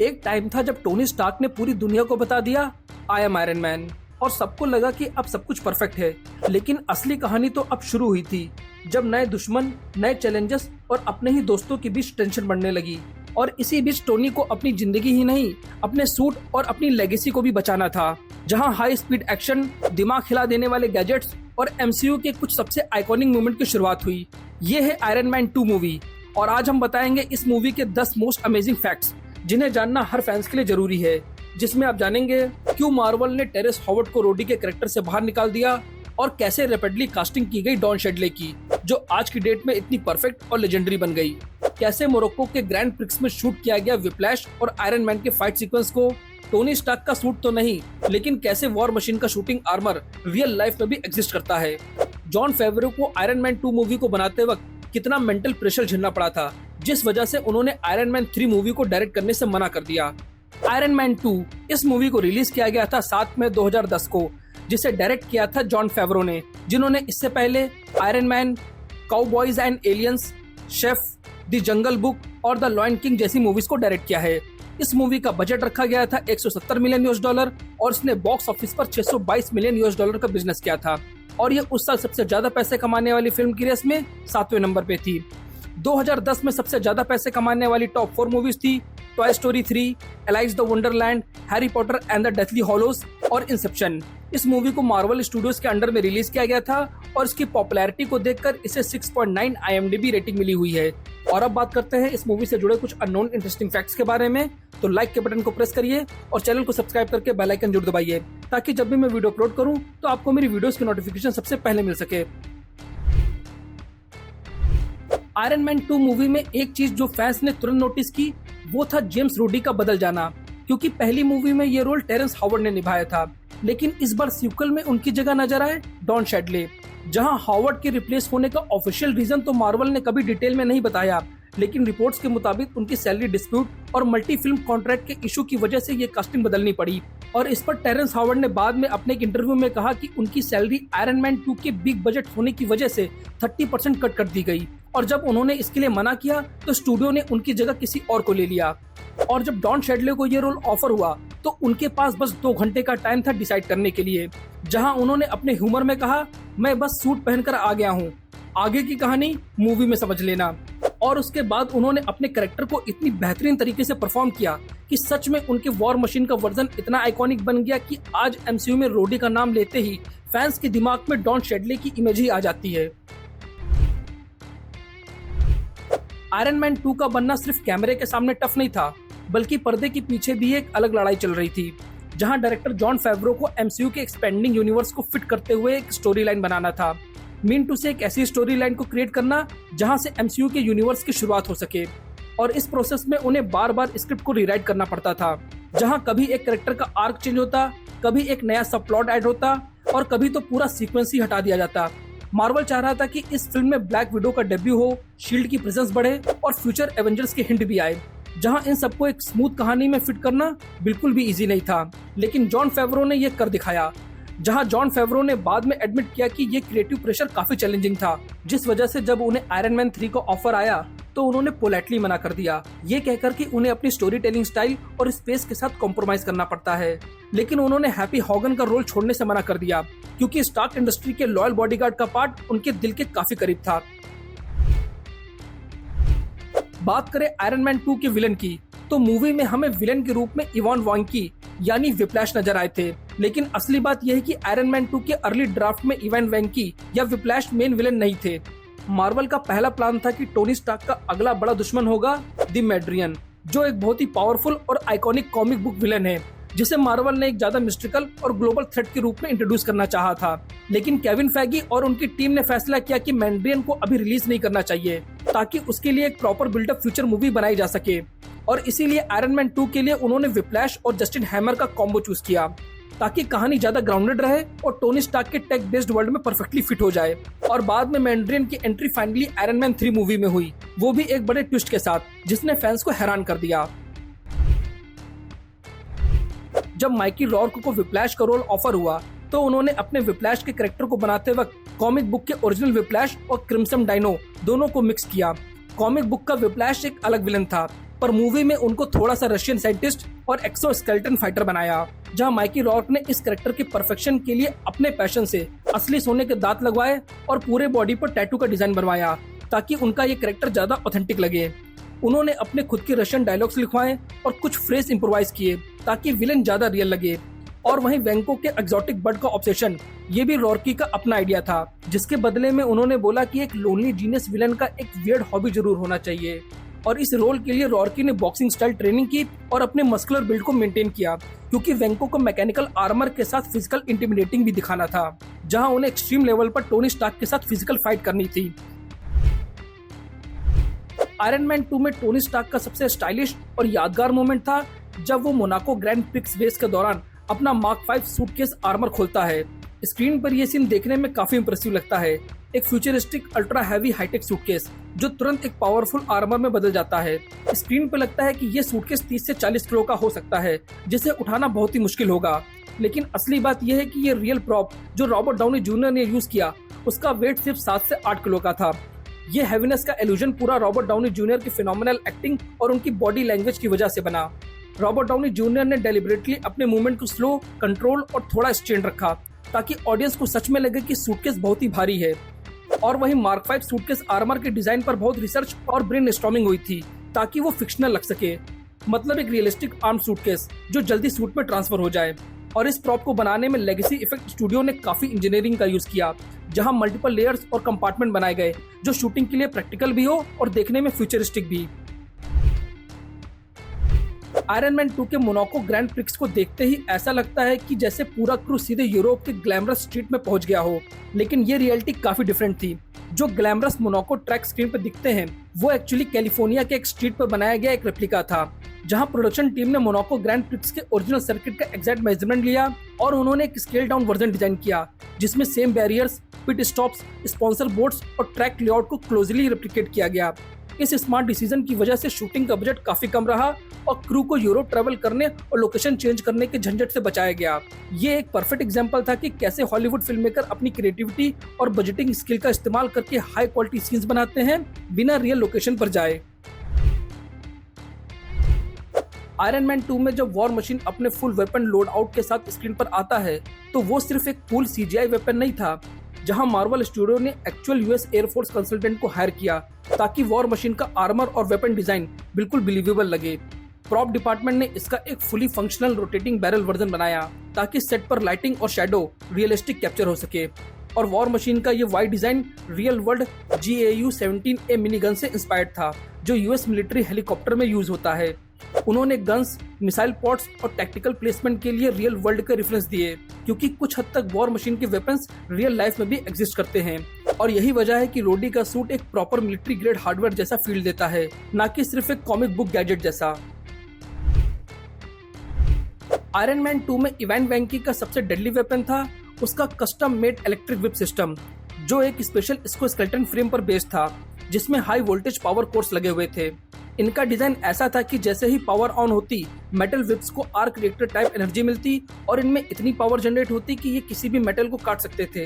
एक टाइम था जब टोनी स्टार्क ने पूरी दुनिया को बता दिया आई एम आयरन मैन, और सबको लगा कि अब सब कुछ परफेक्ट है। लेकिन असली कहानी तो अब शुरू हुई थी, जब नए दुश्मन, नए चैलेंजेस और अपने ही दोस्तों के बीच टेंशन बढ़ने लगी। और इसी बीच टोनी को अपनी जिंदगी ही नहीं, अपने सूट और अपनी लेगेसी को भी बचाना था। जहां हाई स्पीड एक्शन, दिमाग हिला देने वाले गैजेट्स और एमसीयू के कुछ सबसे आइकॉनिक मोमेंट की शुरुआत हुई। ये है आयरन मैन 2 मूवी, और आज हम बताएंगे इस मूवी के 10 मोस्ट अमेजिंग फैक्ट्स जिन्हें जानना हर फैंस के लिए जरूरी है। जिसमें आप जानेंगे क्यों मार्वल ने टेरेस हॉवर्ड को रोडी के कैरेक्टर से बाहर निकाल दिया, और कैसे रैपिडली कास्टिंग की गई डॉन शेडले की, जो आज की डेट में इतनी परफेक्ट और लेजेंडरी बन गई। कैसे मोरक्को के ग्रैंड प्रिक्स में शूट किया गया विप्लैश और आयरन मैन के फाइट सीक्वेंस को टोनी स्टार्क का सूट तो नहीं, लेकिन कैसे वॉर मशीन का शूटिंग आर्मर रियल लाइफ में भी एग्जिस्ट करता है। जॉन फेवरो को आयरन मैन 2 मूवी को बनाते वक्त कितना मेंटल प्रेशर झेलना पड़ा था, जिस वजह से उन्होंने आयरन मैन 3 मूवी को डायरेक्ट करने से मना कर दिया। आयरन मैन 2 इस मूवी को रिलीज किया गया था 7 मई 2010 को, जिसे डायरेक्ट किया था जॉन फेवरो ने, जिन्होंने इससे पहले iron man, cowboys and aliens, chef, the jungle book और द लॉयन किंग जैसी मूवीज को डायरेक्ट किया है। इस मूवी का बजट रखा गया था $170 मिलियन और इसने बॉक्स ऑफिस पर $622 मिलियन का बिजनेस किया था, और ये उस साल सबसे ज्यादा पैसे कमाने वाली फिल्म की रेस में 7वें नंबर पे थी। 2010 में सबसे ज्यादा पैसे कमाने वाली टॉप 4 मूवीज थी Toy Story 3, Alice the Wonderland, Harry Potter and the Deathly Hallows और इंसेप्शन। इस मूवी को मार्वल स्टूडियोज के अंडर में रिलीज किया गया था, और इसकी पॉपुलैरिटी को देखकर इसे 6.9 IMDb रेटिंग मिली हुई है। और अब बात करते हैं इस मूवी से जुड़े कुछ अननोन इंटरेस्टिंग फैक्ट्स के बारे में। तो लाइक के बटन को प्रेस करिए और चैनल को सब्सक्राइब करके बेल आइकन जरूर दबाइए, ताकि जब भी मैं वीडियो अपलोड करूं तो आपको मेरी वीडियोस की नोटिफिकेशन सबसे पहले मिल सके। आयरन मैन 2 मूवी में एक चीज जो फैंस ने तुरंत नोटिस की, वो था जेम्स रूडी का बदल जाना, क्योंकि पहली मूवी में ये रोल टेरेंस हॉवर्ड ने निभाया था, लेकिन इस बार सीक्वल में उनकी जगह नजर आए डॉन शेडले। जहां हॉवर्ड के रिप्लेस होने का ऑफिशियल रीजन तो मार्वल ने कभी डिटेल में नहीं बताया, लेकिन रिपोर्ट्स के मुताबिक उनकी सैलरी डिस्प्यूट और मल्टी फिल्म कॉन्ट्रैक्ट के इशू की वजह से ये कास्टिंग बदलनी पड़ी। और इस पर टेरेंस हॉवर्ड ने बाद में अपने एक इंटरव्यू में कहा कि उनकी सैलरी आयरन मैन 2 के बिग बजट होने की वजह से 30% कट कर दी गई, और जब उन्होंने इसके लिए मना किया तो स्टूडियो ने उनकी जगह किसी और को ले लिया। और जब डॉन शेडले को ये रोल ऑफर हुआ तो उनके पास बस 2 घंटे का टाइम था डिसाइड करने के लिए, जहां उन्होंने अपने ह्यूमर में कहा, मैं बस सूट पहनकर आ गया हूँ, आगे की कहानी मूवी में समझ लेना। और उसके बाद उन्होंने अपने कैरेक्टर को इतनी बेहतरीन तरीके से परफॉर्म किया कि सच में उनके वॉर मशीन का वर्जन इतना आइकॉनिक बन गया कि आज एमसीयू में रोडी का नाम लेते ही फैंस के दिमाग में डॉन शेडले की इमेज ही आ जाती है। आयरन मैन 2 का बनना सिर्फ कैमरे के सामने टफ नहीं था, बल्कि पर्दे के पीछे भी एक अलग लड़ाई चल रही थी, जहां डायरेक्टर जॉन फेवरो को एमसीयू के एक्सपेंडिंग यूनिवर्स को फिट करते हुए एक स्टोरी लाइन बनाना था। मीन टू से एक ऐसी स्टोरी लाइन को क्रिएट करना जहां से एमसीयू के यूनिवर्स की शुरुआत हो सके, और इस प्रोसेस में उन्हें बार बार स्क्रिप्ट को रीराइट करना पड़ता था, जहां कभी एक कैरेक्टर का आर्क चेंज होता, कभी एक नया सब प्लॉट ऐड होता, और कभी तो पूरा सीक्वेंस ही हटा दिया जाता। मार्वल चाह रहा था कि इस फिल्म में ब्लैक विडो का डेब्यू हो, शील्ड की प्रेजेंस बढ़े और फ्यूचर एवेंजर्स के हिंट भी आए, जहां इन सबको एक स्मूथ कहानी में फिट करना बिल्कुल भी इजी नहीं था। लेकिन जॉन फेवरो ने ये कर दिखाया, जहां जॉन फेवरो ने बाद में एडमिट किया कि ये क्रिएटिव प्रेशर काफी चैलेंजिंग था, जिस वजह से जब उन्हें आयरन मैन 3 का ऑफर आया तो उन्होंने पोलाइटली मना कर दिया, ये कहकर कि उन्हें अपनी स्टोरी टेलिंग स्टाइल और स्पेस के साथ कॉम्प्रोमाइज करना पड़ता है। लेकिन उन्होंने हैप्पी हॉगन का रोल छोड़ने से मना कर दिया, क्योंकि स्टार्क इंडस्ट्री के लॉयल बॉडीगार्ड का पार्ट उनके दिल के काफी करीब था। बात करें आयरन मैन 2 के विलन की, तो मूवी में हमें विलन के रूप में इवान वॉन्की यानी विप्लैश नजर आए थे, लेकिन असली बात यह है कि आयरन मैन 2 के अर्ली ड्राफ्ट में इवान वॉन्की या विप्लैश मेन विलन नहीं थे। मार्वल का पहला प्लान था कि टोनी स्टार्क का अगला बड़ा दुश्मन होगा द मैड्रियन, जो एक बहुत ही पावरफुल और आइकॉनिक कॉमिक बुक विलन है, जिसे मार्वल ने एक ज्यादा मिस्टिकल और ग्लोबल थ्रेट के रूप में इंट्रोड्यूस करना चाहा था। लेकिन केविन फैगी और उनकी टीम ने फैसला किया कि मैड्रियन को अभी रिलीज नहीं करना चाहिए, ताकि उसके लिए एक प्रॉपर बिल्डअप फ्यूचर मूवी बनाई जा सके, और इसीलिए आयरन मैन 2 के लिए उन्होंने विप्लैश और जस्टिन हैमर का कॉम्बो चूज किया, ताकि कहानी ज्यादा ग्राउंडेड रहे और टोनी स्टार्क के टेक बेस्ड वर्ल्ड में परफेक्टली फिट हो जाए। और बाद में मैड्रियन की entry finally iron man 3 movie में हुई, वो भी एक बड़े ट्विस्ट के साथ, जिसने फैंस को हैरान कर दिया। जब माइकी रॉर्क को विप्लैश का रोल ऑफर हुआ तो उन्होंने अपने विप्लैश के कैरेक्टर को बनाते वक्त कॉमिक बुक के ओरिजिनल विप्लैश और क्रिम्सन डायनो दोनों को मिक्स किया। कॉमिक बुक का विप्लैश एक अलग विलन था, पर मूवी में उनको थोड़ा सा रशियन साइंटिस्ट और एक्सोस्केलेटन फाइटर बनाया, जहां माइकी रॉर्क ने इस कैरेक्टर के परफेक्शन के लिए अपने पैशन से असली सोने के दांत लगवाए और पूरे बॉडी पर टैटू का डिजाइन बनवाया ताकि उनका ये कैरेक्टर ज्यादा ऑथेंटिक लगे। उन्होंने अपने खुद के रशियन डायलॉग्स लिखवाए और कुछ फ्रेज इम्प्रोवाइज किए ताकि विलेन ज्यादा रियल लगे। और वहीं वेंको के एक्सोटिक बर्ड का ऑब्सेशन, ये भी रॉर्की का अपना आइडिया था, जिसके बदले में उन्होंने बोला कि एक लोनली जीनियस विलन का एक वियर्ड हॉबी जरूर होना चाहिए। और इस रोल के लिए रॉर्की ने बॉक्सिंग स्टाइल ट्रेनिंग की और अपने मस्कुलर बिल्ड को मेंटेन किया, क्योंकि वेंको को मैकेनिकल आर्मर के साथ फिजिकल इंटिमिडेटिंग भी दिखाना था, जहां उन्हें एक्सट्रीम लेवल पर टोनी स्टार्क के साथ फिजिकल फाइट करनी थी। आयरन मैन 2 में टोनी स्टार्क का सबसे स्टाइलिश और यादगार मोमेंट था जब वो मोनाको ग्रैंड प्रिक्स रेस के दौरान अपना मार्क 5 सूटकेस आर्मर खोलता है। स्क्रीन पर यह सीन देखने में काफी इंप्रेसिव लगता है। एक futuristic ultra heavy high tech suitcase जो तुरंत एक पावरफुल आर्मर में बदल जाता है। स्क्रीन पर लगता है कि ये सूटकेस 30 से 40 किलो का हो सकता है, जिसे उठाना बहुत ही मुश्किल होगा। लेकिन असली बात यह है कि ये रियल प्रॉप जो रॉबर्ट डाउनी जूनियर ने यूज किया, उसका वेट सिर्फ 7 से 8 किलो का था। ये हैवीनेस का इल्यूजन पूरा रॉबर्ट डाउनी जूनियर की फिनोमिनल एक्टिंग और उनकी बॉडी लैंग्वेज की वजह से बना। रॉबर्ट डाउनी जूनियर ने डेलिबरेटली अपने मूवमेंट को स्लो, कंट्रोल और थोड़ा स्ट्रेन रखा ताकि ऑडियंस को सच में लगे कि सूटकेस बहुत ही भारी है। और वहीं मार्क 5 सूटकेस आर्मर के डिजाइन पर बहुत रिसर्च और ब्रेनस्टॉर्मिंग हुई थी ताकि वो फिक्शनल लग सके, मतलब एक रियलिस्टिक आर्म सूटकेस जो जल्दी सूट में ट्रांसफर हो जाए। और इस प्रॉप को बनाने में लेगेसी इफेक्ट स्टूडियो ने काफी इंजीनियरिंग का यूज किया, जहां मल्टीपल लेयर्स और कंपार्टमेंट बनाए गए जो शूटिंग के लिए प्रैक्टिकल भी हो और देखने में फ्यूचरिस्टिक भी। आयरन मैन 2 के मोनाको ग्रैंड प्रिक्स को देखते ही ऐसा लगता है कि जैसे पूरा क्रू सीधे यूरोप के ग्लैमरस स्ट्रीट में पहुंच गया हो, लेकिन ये रियलिटी काफी डिफरेंट थी। जो ग्लैमरस मोनाको ट्रैक स्क्रीन पर दिखते हैं वो एक्चुअली कैलिफोर्निया के एक स्ट्रीट पर बनाया गया एक रेप्लिका था, जहां प्रोडक्शन टीम ने मोनाको ग्रैंड प्रिक्स के ओरिजिनल सर्किट का एग्जैक्ट मेजरमेंट लिया और उन्होंने एक स्केल डाउन वर्जन डिजाइन किया, जिसमें सेम बैरियर्स, पिट स्टॉप्स, स्पॉन्सर बोर्ड्स और ट्रैक लेआउट को क्लोजली रेप्लिकेट किया गया। इस स्मार्ट डिसीजन की वजह से शूटिंग का बजट काफी कम रहा और क्रू को यूरोप ट्रैवल करने और लोकेशन चेंज करने के झंझट से बचाया गया। ये एक परफेक्ट एग्जांपल था कि कैसे हॉलीवुड फिल्म मेकर अपनी क्रिएटिविटी और बजटिंग स्किल का इस्तेमाल करके हाई क्वालिटी सीन्स बनाते हैं बिना रियल लोकेशन पर जाए। आयरन मैन 2 में जब वॉर मशीन अपने फुल वेपन लोड आउट के साथ स्क्रीन पर आता है तो वो सिर्फ एक कूल सीजीआई वेपन नहीं था, जहां मार्वल स्टूडियो ने एक्चुअल यूएस एयरफोर्स कंसल्टेंट को हायर किया ताकि वॉर मशीन का आर्मर और वेपन डिजाइन बिल्कुल बिलीवेबल लगे। प्रॉप डिपार्टमेंट ने इसका एक fully functional rotating barrel version बनाया ताकि सेट पर लाइटिंग और शैडो रियलिस्टिक कैप्चर हो सके। और वॉर मशीन का ये wide design real world GAU-17A mini gun से इंस्पायर्ड था, जो यूएस मिलिट्री हेलीकॉप्टर में यूज होता है। उन्होंने गन्स, मिसाइल पॉड्स और टैक्टिकल प्लेसमेंट के लिए रियल वर्ल्ड के रेफरेंस दिए, क्योंकि कुछ हद तक वॉर मशीन के वेपन्स रियल लाइफ में भी एग्जिस्ट करते हैं। और यही वजह है कि रोडी का सूट एक प्रॉपर मिलिट्री ग्रेड हार्डवेयर जैसा फील देता है, न कि सिर्फ एक कॉमिक बुक गैजेट जैसा। आयरन मैन 2 में इवान वैंकी का सबसे डेडली वेपन था उसका custom made electric whip system, जो एक स्पेशल एक्सोस्केलेटन फ्रेम पर बेस्ड था जिसमें हाई वोल्टेज पावर कोर्स लगे हुए थे। इनका डिजाइन ऐसा था कि जैसे ही पावर ऑन होती मेटल विप्स को आर्क रिएक्टर टाइप एनर्जी मिलती और इनमें इतनी पावर जनरेट होती कि ये किसी भी मेटल को काट सकते थे,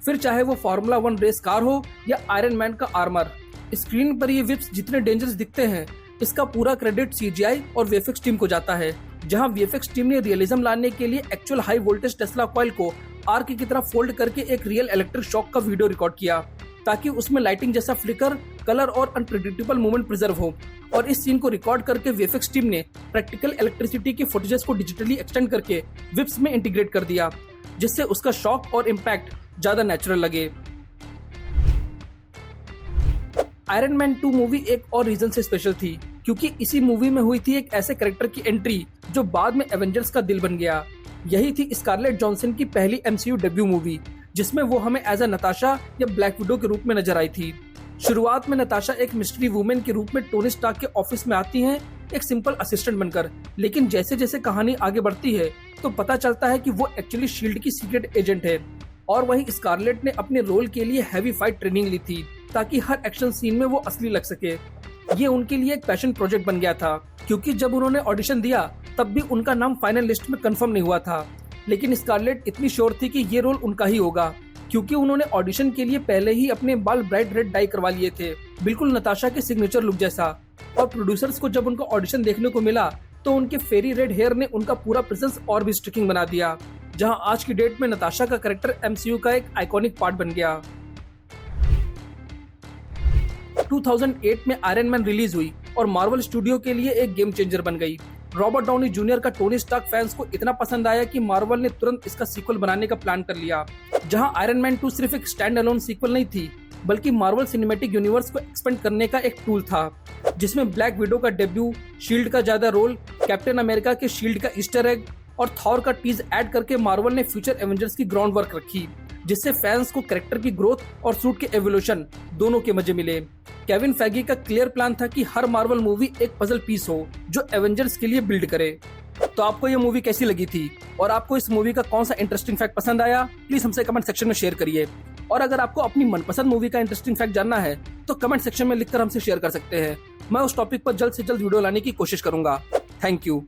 फिर चाहे वो फार्मूला 1 रेस कार हो या आयरन मैन का आर्मर। स्क्रीन पर ये विप्स जितने डेंजरस दिखते हैं, इसका पूरा क्रेडिट CGI और VFX टीम को जाता है, जहां VFX टीम ने रियलिज्म लाने के लिए actual high voltage Tesla coil को आर्क की तरह फोल्ड करके एक रियल इलेक्ट्रिक शॉक का वीडियो रिकॉर्ड किया ताकि उसमें लाइटिंग जैसा फ्लिकर, कलर और अनप्रेडिक्टेबल मूवमेंट प्रिजर्व हो। और इस सीन को रिकॉर्ड करके VFX टीम ने प्रैक्टिकल इलेक्ट्रिसिटी के फुटेजेस को डिजिटली एक्सटेंड करके विप्स में इंटीग्रेट कर दिया, जिससे उसका शॉक और इम्पैक्ट ज्यादा नेचुरल लगे। आयरन मैन 2 मूवी एक और रीजन से स्पेशल थी, क्योंकि इसी मूवी में हुई थी एक ऐसे कैरेक्टर की एंट्री जो बाद में एवेंजर्स का दिल बन गया। यही थी स्कारलेट जॉनसन की पहली MCU डेब्यू मूवी, जिसमें वो हमें एज अ नताशा या ब्लैक विडो के रूप में नजर आई थी। शुरुआत में नताशा एक मिस्ट्री वुमेन के रूप में टोनी स्टार्क के ऑफिस में आती हैं, एक सिंपल असिस्टेंट बनकर, लेकिन जैसे जैसे कहानी आगे बढ़ती है तो पता चलता है कि वो एक्चुअली शील्ड की सीक्रेट एजेंट है। और वहीं स्कारलेट ने अपने रोल के लिए हैवी फाइट ट्रेनिंग ली थी ताकि हर एक्शन सीन में वो असली लग सके। ये उनके लिए एक पैशन प्रोजेक्ट बन गया था, क्योंकि जब उन्होंने ऑडिशन दिया तब भी उनका नाम फाइनल लिस्ट में कंफर्म नहीं हुआ था, लेकिन स्कारलेट इतनी श्योर थी कि ये रोल उनका ही होगा, क्योंकि उन्होंने ऑडिशन के लिए पहले ही अपने बाल ब्राइट रेड डाई करवा लिए थे, बिल्कुल नताशा के सिग्नेचर लुक जैसा। और प्रोड्यूसर्स को जब उनका ऑडिशन देखने को मिला तो उनके फेरी रेड हेयर ने उनका पूरा प्रेजेंस और भी स्ट्रिकिंग बना दिया, जहां आज की डेट में नताशा का कैरेक्टर एमसीयू का एक आइकॉनिक पार्ट बन गया। 2008 में आयरन मैन रिलीज हुई और मार्वल स्टूडियो के लिए एक गेम चेंजर बन गई। रॉबर्ट डाउनी जूनियर का टोनी स्टार्क फैंस को इतना पसंद आया कि मार्वल ने तुरंत इसका सीक्वल बनाने का प्लान कर लिया, जहां आयरन मैन 2 सिर्फ एक स्टैंड अलोन सीक्वल नहीं थी, बल्कि मार्वल सिनेमैटिक यूनिवर्स को एक्सपेंड करने का एक टूल था, जिसमें ब्लैक विडो का डेब्यू, शील्ड का ज्यादा रोल, कैप्टन अमेरिका के शील्ड का ईस्टर एग और थॉर का टीज ऐड करके मार्वल ने फ्यूचर एवेंजर्स की ग्राउंड वर्क रखी, जिससे फैंस को कैरेक्टर की ग्रोथ और सूट के एवोल्यूशन दोनों के मजे मिले। केविन फैगी का क्लियर प्लान था कि हर मार्वल मूवी एक पजल पीस हो जो एवेंजर्स के लिए बिल्ड करे। तो आपको ये मूवी कैसी लगी थी और आपको इस मूवी का कौन सा इंटरेस्टिंग फैक्ट पसंद आया, प्लीज हमसे कमेंट सेक्शन में शेयर करिए। और अगर आपको अपनी मनपसंद मूवी का इंटरेस्टिंग फैक्ट जानना है तो कमेंट सेक्शन में लिखकर हमसे शेयर कर सकते हैं। मैं उस टॉपिक पर जल्द से जल्द वीडियो लाने की कोशिश करूंगा। Thank you.